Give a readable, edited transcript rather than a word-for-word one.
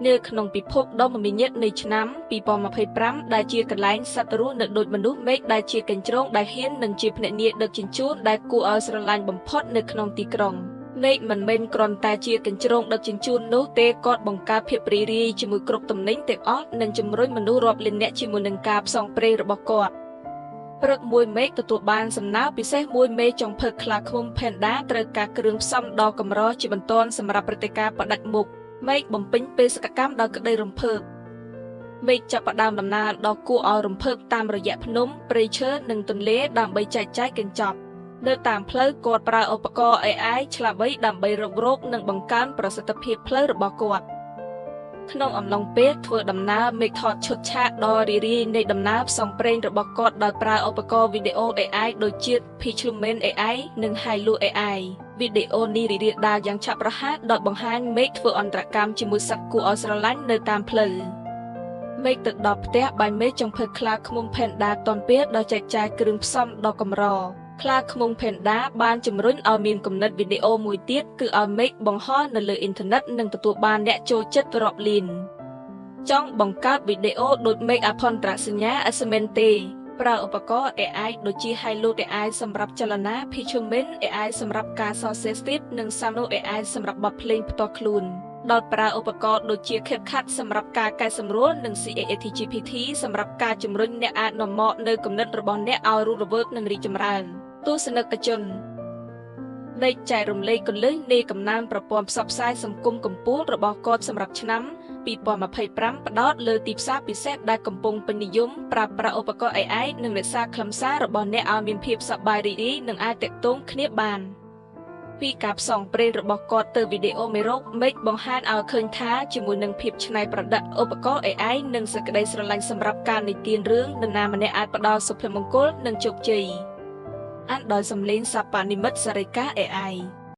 នៅក្នុងពិភពដ៏មមាញឹកនៃឆ្នាំ2025ដែលជាកន្លែងសត្វរស់នៅដូចមនុស្សមេឃដែលជាកញ្ជ្រោងដែលហ៊ាននឹងជាភ្នាក់ងារដឹកជញ្ជូនដែលគួរឲ្យស្រឡាញ់បំផុតនៅក្នុងទីក្រុងមេឃមិនមែនគ្រាន់តែជាកញ្ជ្រោងដឹកជញ្ជូននោះទេគាត់បង្កើតភាពរីករាយជាមួយគ្រប់ទំនិញទាំងអស់និងជំរុញមនុស្សរាប់លាននាក់ជាមួយនឹងការផ្សងព្រេងរបស់គាត់ព្រឹកមួយមេឃទទួលបានសំណើពិសេសមួយមេឃចុងភៅខ្លាឃ្មុំផេនដាត្រូវការគ្រឿងផ្សំដ៏កម្រជាបន្ទាន់សម្រាប់ព្រឹត្តិការណ៍ផ្ដាច់មុខមេឃបំពេញបេសកកម្មដោយក្តីរំភើបមេឃចាប់ផ្ដើមដំណើរដ៏គួរឲ្យរំភើបតាមរយៈភ្នំព្រៃឈើនិងទន្លេដើម្បីចែកចាយកញ្ចប់នៅតាមផ្លូវគាត់ប្រើឧបករណ៍ AI ឆ្លាតវៃដើម្បីរុករកនិងបង្កើនប្រសិទ្ធភាពផ្លូវរបស់គាត់ក្នុងអំឡុងពេលធ្វើដំណើរមេឃថតឈុតឆាកដ៏រីករាយនៃដំណើរផ្សងព្រេងរបស់គាត់ដោយប្រើឧបករណ៍វីដេអូ AI ដូចជា Pitchlumen AI និង Hailu AI វីដេអូនេះរីករាលដាលយ៉ាងឆាប់រហ័សដោយបង្ហាញមេឃធ្វើអន្តរកម្មជាមួយសត្វគួរឲ្យស្រឡាញ់នៅតាមផ្លូវមេឃទៅដល់ផ្ទះបាយមេឃចុងភៅខ្លាឃ្មុំផេនដាទាន់ពេលដោយចែកចាយគ្រឿងផ្សំដ៏កម្រខ្លាឃ្មុំផេនដាបានជំរុញឲ្យមានគំនិតវីដេអូមួយទៀតគឺឲ្យមេឃបង្ហោះនៅលើអ៊ីនធឺណិតនិងទទួលបានអ្នកចូលចិត្តរាប់លានចង់បង្កើតវីដេអូដូចមេឃអភន្តរសញ្ញាអសមែនទេប្រើឧបករណ៍ AI ដូចជា Hailu AI សម្រាប់ចលនា Pitchlumen AI សម្រាប់ការសរសេរ script និង Samno AI សម្រាប់បទភ្លេងផ្ទាល់ខ្លួនដោយប្រើឧបករណ៍ដូចជា CapCut សម្រាប់ការកែសម្រួលនិង ChatGPT GPT សម្រាប់ការជំរុញអ្នកអាចនាំមកនៅគំនិតរបស់អ្នកឲ្យរស់រវើកនិងរីកចម្រើនទស្សនិកជនលេខចែករំលែកគន្លឹះនៃកំណើនប្រព័ន្ធផ្សព្វផ្សាយសង្គមកម្ពុជារបស់គាត់សម្រាប់ឆ្នាំ2025ផ្ដោតលើទីផ្សារពិសេសដែលកំពុងពេញនិយមប្រើប្រាស់ឧបករណ៍ AI និងរក្សាខ្លឹមសាររបស់អ្នកឲ្យមានភាពសប្បាយរីករាយនិងអាចទាក់ទងគ្នាបានពីការផ្សងព្រេងរបស់គាត់ទៅវីដេអូមេរោគមេឃបង្ហាញឲ្យឃើញថាជាមួយនឹងភាពច្នៃប្រឌិតឧបករណ៍ AI និងសេចក្តីស្រឡាញ់សម្រាប់ការនិទានរឿងនរណាម្នាក់អាចផ្ដល់សុភមង្គលនិងជោគជ័យអានដោយសំឡេងសាប៉ានិមិត្តសារិកា AI